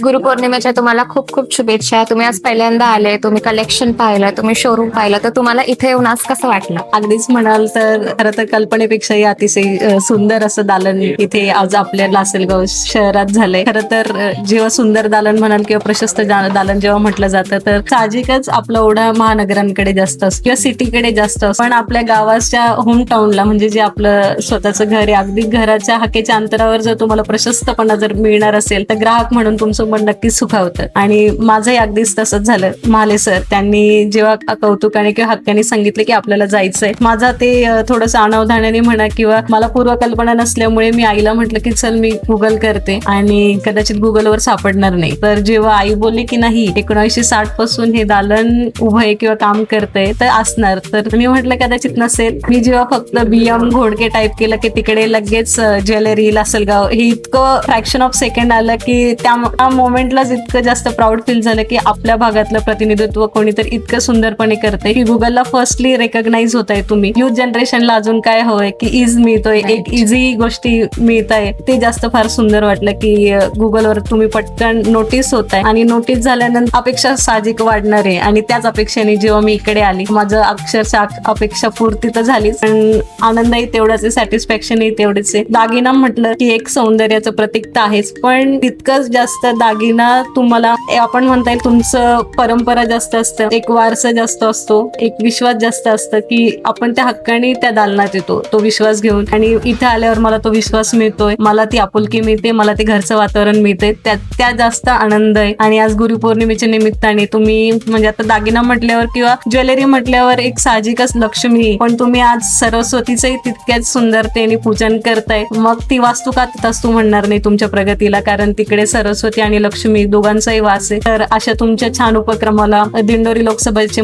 गुरुपौर्णिमेच्या तुम्हाला खूप खूप शुभेच्छा. तुम्ही आज पहिल्यांदा आले, तुम्ही कलेक्शन पाहिलं, तुम्ही शोरूम पाहिलं, तर तुम्हाला इथे येऊन आज कसं वाटलं? अगदीच म्हणाल तर खरं तर कल्पनेपेक्षाही अतिशय सुंदर असं दालन इथे आज आपल्या लासलगाव शहरात झालंय. खरं तर जेव्हा सुंदर दालन म्हणाल किंवा प्रशस्त दालन जेव्हा म्हटलं जातं तर साहजिकच आपला ओढा महानगरांकडे जास्त असतो किंवा सिटीकडे जास्त असतो. पण आपल्या गावाच्या होम टाउनला म्हणजे जे आपलं स्वतःचं घर आहे, अगदी घराच्या हाकेच्या अंतरावर जर तुम्हाला प्रशस्तपणा जर मिळणार असेल तर ग्राहक म्हणून तुमचं मन नक्कीच सुखावतं. आणि माझंही अगदीच तसंच झालं. महाले सर त्यांनी जेव्हा कौतुकाने किंवा हक्काने सांगितले की आपल्याला जायचंय, माझा ते थोडंसं अनावधानाने म्हणा किंवा मला पूर्वकल्पना नसल्यामुळे मी आईला म्हटलं की चल मी गुगल करते आणि कदाचित गुगलवर सापडणार नाही. तर जेव्हा आई बोलली की नाही 1960 पासून हे दालन उभं आहे किंवा काम करतंय तर असणार, तर मी म्हटलं कदाचित नसेल. मी जेव्हा फक्त BM घोडके टाईप केलं की तिकडे लगेच ज्वेलरी लासलगाव हे इतकं फ्रॅक्शन ऑफ सेकंड आलं की त्या मोमेंटलाच इतकं जास्त प्राऊड फील झालं की आपल्या भागातलं प्रतिनिधित्व कोणीतरी इतकं सुंदरपणे करते की गुगलला फर्स्टली रेकग्नाइज होत आहे तुम्ही. युथ जनरेशनला अजून काय हवंय की इज मिळतोय, एक इझी गोष्टी मिळत आहे, ते जास्त फार सुंदर वाटलं की गुगलवर तुम्ही पटकन नोटीस होत आहे आणि नोटीस झाल्यानंतर अपेक्षा साहजिक वाढणार आहे. आणि त्याच अपेक्षेने जेव्हा मी इकडे आली माझं अक्षरशः अपेक्षा पूर्ती तर झालीच, पण आनंदही तेवढाच आहे, सॅटिस्फॅक्शनही तेवढेच आहे. दागिना म्हटलं की एक सौंदर्याचं प्रतीक तर आहेच, पण तितकंच जास्त दागिना तुम्हाला आपण म्हणता येईल तुमचं परंपरा जास्त असतं, एक वारसा जास्त असतो, एक विश्वास जास्त असतं की आपण त्या हक्काने त्या दालनात येतो तो विश्वास घेऊन. आणि इथे आल्यावर मला तो विश्वास मिळतोय, मला ती आपुलकी मिळते, मला ते घरचं वातावरण मिळते, त्या जास्त आनंद आहे. आणि आज गुरुपौर्णिमेच्या निमित्ताने तुम्ही म्हणजे आता दागिना म्हटल्यावर किंवा ज्वेलरी म्हटल्यावर एक साहजिकच लक्ष्मी, पण तुम्ही आज सरस्वतीचंही तितक्याच सुंदरतेने पूजन करताय. मग ती वास्तू का तू म्हणणार नाही तुमच्या प्रगतीला, कारण तिकडे सरस्वती आणि लक्ष्मी दोघांचाही वास आहे. तर अशा तुमच्या छान उपक्रमाला दिंडोरी लोकसभेचे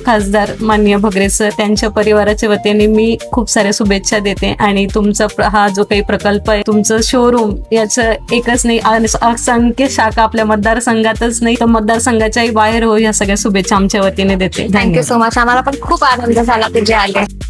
खासदार माननीय भगरे सर त्यांच्या परिवाराच्या वतीने मी खूप साऱ्या शुभेच्छा देते. आणि तुमचा हा जो काही प्रकल्प आहे, तुमचं शोरूम, याचं एकच नाही असंख्य शाखा आपल्या मतदारसंघातच नाही तर मतदारसंघाच्याही बाहेर हो, या सगळ्या शुभेच्छा आमच्या वतीने देते. Thank you so much. आम्हाला पण खूप आनंद झाला तुझे आले.